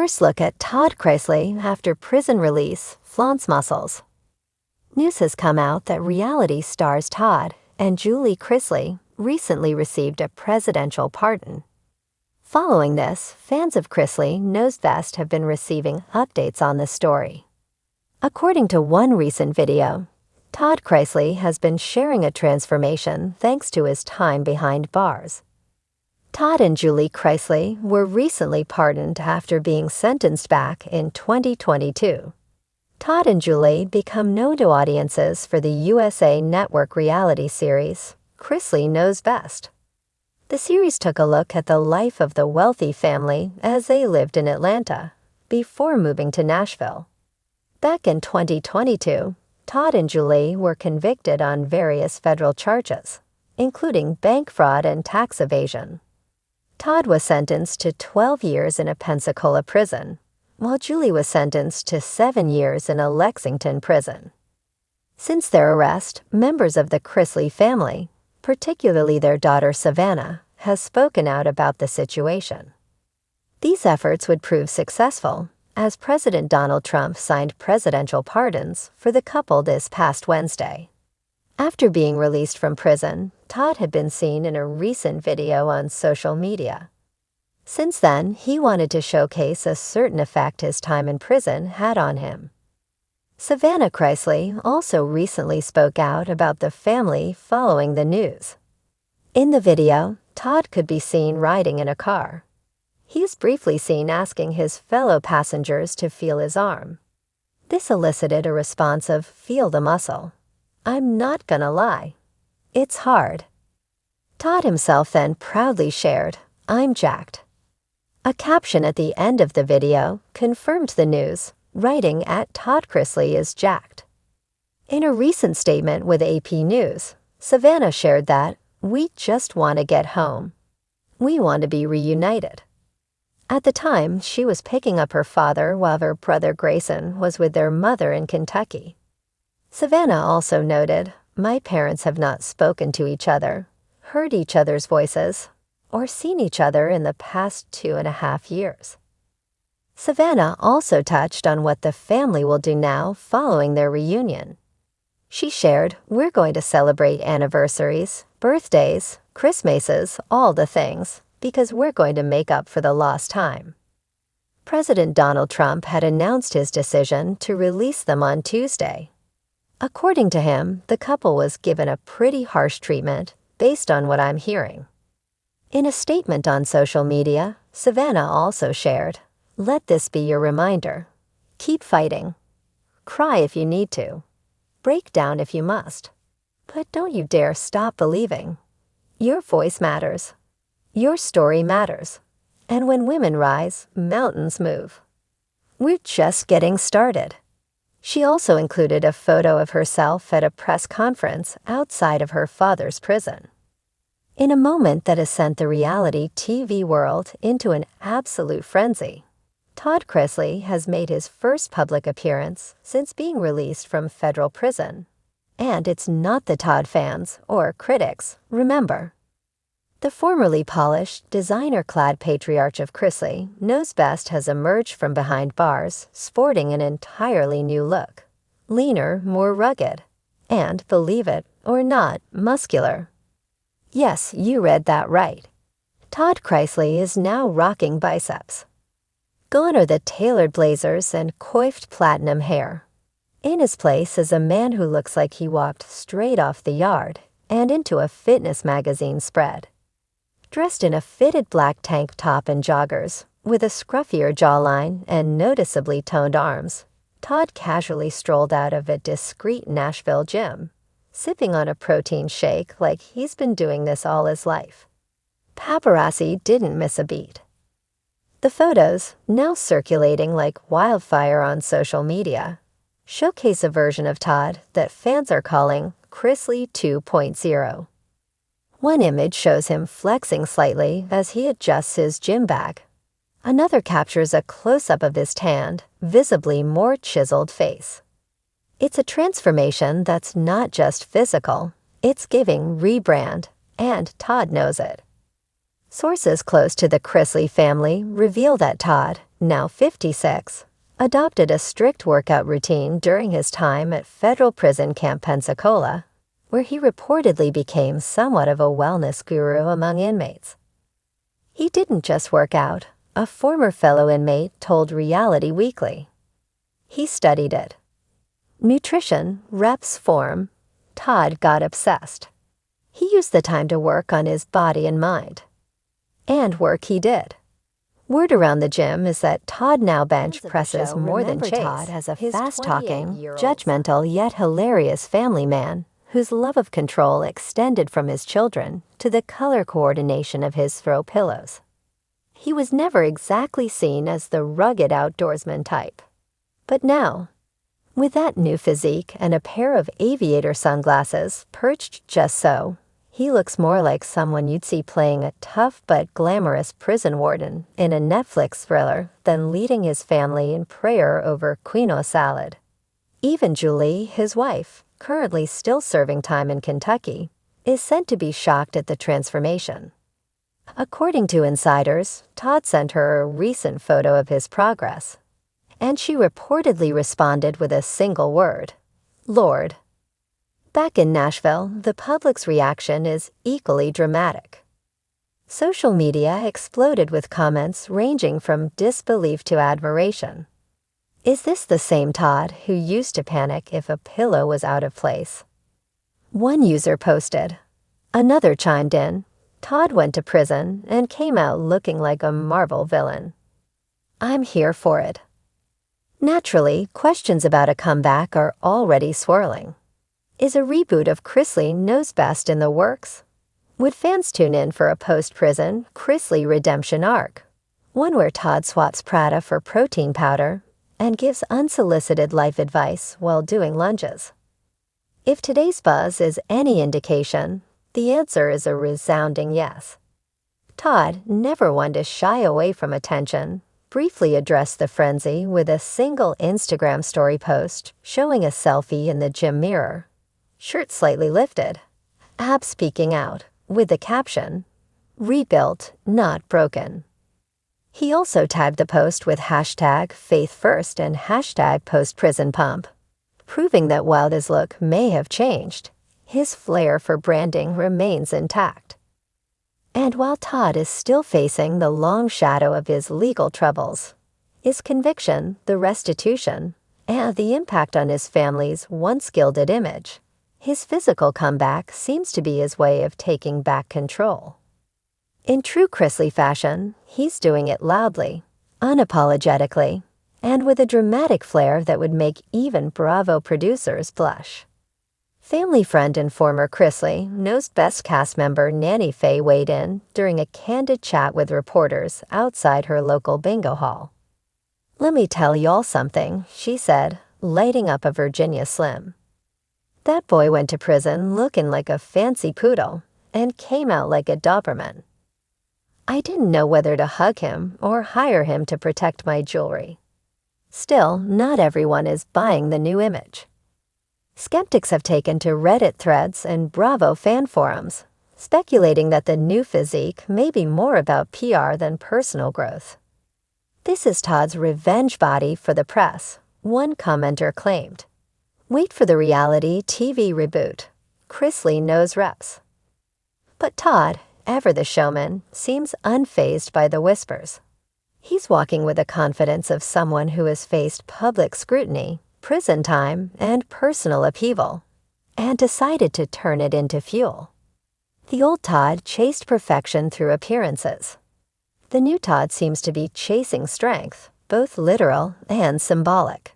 First look at Todd Chrisley after prison release, flaunts muscles. News has come out that reality stars Todd and Julie Chrisley recently received a presidential pardon. Following this, fans of Chrisley Knows Best have been receiving updates on this story. According to one recent video, Todd Chrisley has been sharing a transformation thanks to his time behind bars. Todd and Julie Chrisley were recently pardoned after being sentenced back in 2022. Todd and Julie become known to audiences for the USA Network reality series, Chrisley Knows Best. The series took a look at the life of the wealthy family as they lived in Atlanta before moving to Nashville. Back in 2022, Todd and Julie were convicted on various federal charges, including bank fraud and tax evasion. Todd was sentenced to 12 years in a Pensacola prison, while Julie was sentenced to 7 years in a Lexington prison. Since their arrest, members of the Chrisley family, particularly their daughter Savannah, has spoken out about the situation. These efforts would prove successful, as President Donald Trump signed presidential pardons for the couple this past Wednesday. After being released from prison, Todd had been seen in a recent video on social media. Since then, he wanted to showcase a certain effect his time in prison had on him. Savannah Chrisley also recently spoke out about the family following the news. In the video, Todd could be seen riding in a car. He's briefly seen asking his fellow passengers to feel his arm. This elicited a response of, "Feel the muscle. I'm not gonna lie. It's hard." Todd himself then proudly shared, "I'm jacked." A caption at the end of the video confirmed the news, writing at Todd Chrisley is jacked. In a recent statement with AP News, Savannah shared that, "We just want to get home. We want to be reunited." At the time, she was picking up her father while her brother Grayson was with their mother in Kentucky. Savannah also noted, "My parents have not spoken to each other, heard each other's voices, or seen each other in the past 2.5 years." Savannah also touched on what the family will do now following their reunion. She shared, "We're going to celebrate anniversaries, birthdays, Christmases, all the things, because we're going to make up for the lost time." President Donald Trump had announced his decision to release them on Tuesday. According to him, the couple was given a pretty harsh treatment based on what I'm hearing. In a statement on social media, Savannah also shared, "Let this be your reminder. Keep fighting. Cry if you need to. Break down if you must. But don't you dare stop believing. Your voice matters. Your story matters. And when women rise, mountains move. We're just getting started." She also included a photo of herself at a press conference outside of her father's prison. In a moment that has sent the reality TV world into an absolute frenzy, Todd Chrisley has made his first public appearance since being released from federal prison. And it's not the Todd fans or critics, remember. The formerly polished, designer-clad patriarch of Chrisley Knows Best has emerged from behind bars, sporting an entirely new look. Leaner, more rugged, and, believe it or not, muscular. Yes, you read that right. Todd Chrisley is now rocking biceps. Gone are the tailored blazers and coiffed platinum hair. In his place is a man who looks like he walked straight off the yard and into a fitness magazine spread. Dressed in a fitted black tank top and joggers, with a scruffier jawline and noticeably toned arms, Todd casually strolled out of a discreet Nashville gym, sipping on a protein shake like he's been doing this all his life. Paparazzi didn't miss a beat. The photos, now circulating like wildfire on social media, showcase a version of Todd that fans are calling Chrisley 2.0. One image shows him flexing slightly as he adjusts his gym bag. Another captures a close-up of his tanned, visibly more chiseled face. It's a transformation that's not just physical, it's giving rebrand, and Todd knows it. Sources close to the Chrisley family reveal that Todd, now 56, adopted a strict workout routine during his time at federal prison Camp Pensacola, where he reportedly became somewhat of a wellness guru among inmates. He didn't just work out, a former fellow inmate told Reality Weekly. He studied it. Nutrition, reps, form. Todd got obsessed. He used the time to work on his body and mind. And work he did. Word around the gym is that Todd now bench presses more than Chase, Todd as a his fast-talking, 28-year-old judgmental yet hilarious family man whose love of control extended from his children to the color coordination of his throw pillows. He was never exactly seen as the rugged outdoorsman type. But now, with that new physique and a pair of aviator sunglasses perched just so, he looks more like someone you'd see playing a tough but glamorous prison warden in a Netflix thriller than leading his family in prayer over quinoa salad. Even Julie, his wife, currently still serving time in Kentucky, is said to be shocked at the transformation. According to insiders, Todd sent her a recent photo of his progress, and she reportedly responded with a single word: Lord. Back in Nashville, the public's reaction is equally dramatic. Social media exploded with comments ranging from disbelief to admiration. Is this the same Todd who used to panic if a pillow was out of place? One user posted. Another chimed in. Todd went to prison and came out looking like a Marvel villain. I'm here for it. Naturally, questions about a comeback are already swirling. Is a reboot of Chrisley Knows Best in the works? Would fans tune in for a post-prison Chrisley redemption arc, one where Todd swaps Prada for protein powder and gives unsolicited life advice while doing lunges? If today's buzz is any indication, the answer is a resounding yes. Todd, never one to shy away from attention, briefly addressed the frenzy with a single Instagram story post showing a selfie in the gym mirror, shirt slightly lifted, abs peeking out, with the caption, "Rebuilt, not broken." He also tagged the post with hashtag #FaithFirst and hashtag #PostPrisonPump, proving that while his look may have changed, his flair for branding remains intact. And while Todd is still facing the long shadow of his legal troubles, his conviction, the restitution, and the impact on his family's once gilded image, his physical comeback seems to be his way of taking back control. In true Chrisley fashion, he's doing it loudly, unapologetically, and with a dramatic flair that would make even Bravo producers blush. Family friend and former Chrisley Knows Best cast member Nanny Faye weighed in during a candid chat with reporters outside her local bingo hall. "Let me tell y'all something," she said, lighting up a Virginia Slim. "That boy went to prison looking like a fancy poodle and came out like a Doberman. I didn't know whether to hug him or hire him to protect my jewelry." Still, not everyone is buying the new image. Skeptics have taken to Reddit threads and Bravo fan forums, speculating that the new physique may be more about PR than personal growth. "This is Todd's revenge body for the press," one commenter claimed. "Wait for the reality TV reboot. Chrisley knows reps." But Todd, ever the showman, seems unfazed by the whispers. He's walking with the confidence of someone who has faced public scrutiny, prison time, and personal upheaval, and decided to turn it into fuel. The old Todd chased perfection through appearances. The new Todd seems to be chasing strength, both literal and symbolic.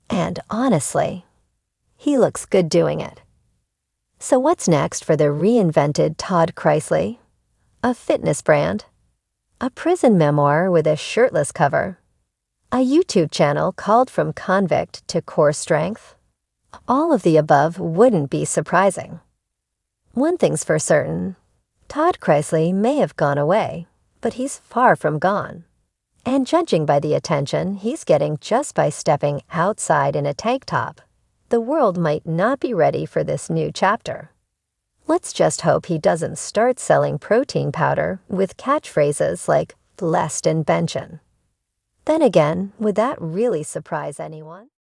And honestly, he looks good doing it. So what's next for the reinvented Todd Chrisley? A fitness brand? A prison memoir with a shirtless cover? A YouTube channel called From Convict to Core Strength? All of the above wouldn't be surprising. One thing's for certain, Todd Chrisley may have gone away, but he's far from gone. And judging by the attention he's getting just by stepping outside in a tank top, the world might not be ready for this new chapter. Let's just hope he doesn't start selling protein powder with catchphrases like "blessed and benchin'." Then again, would that really surprise anyone?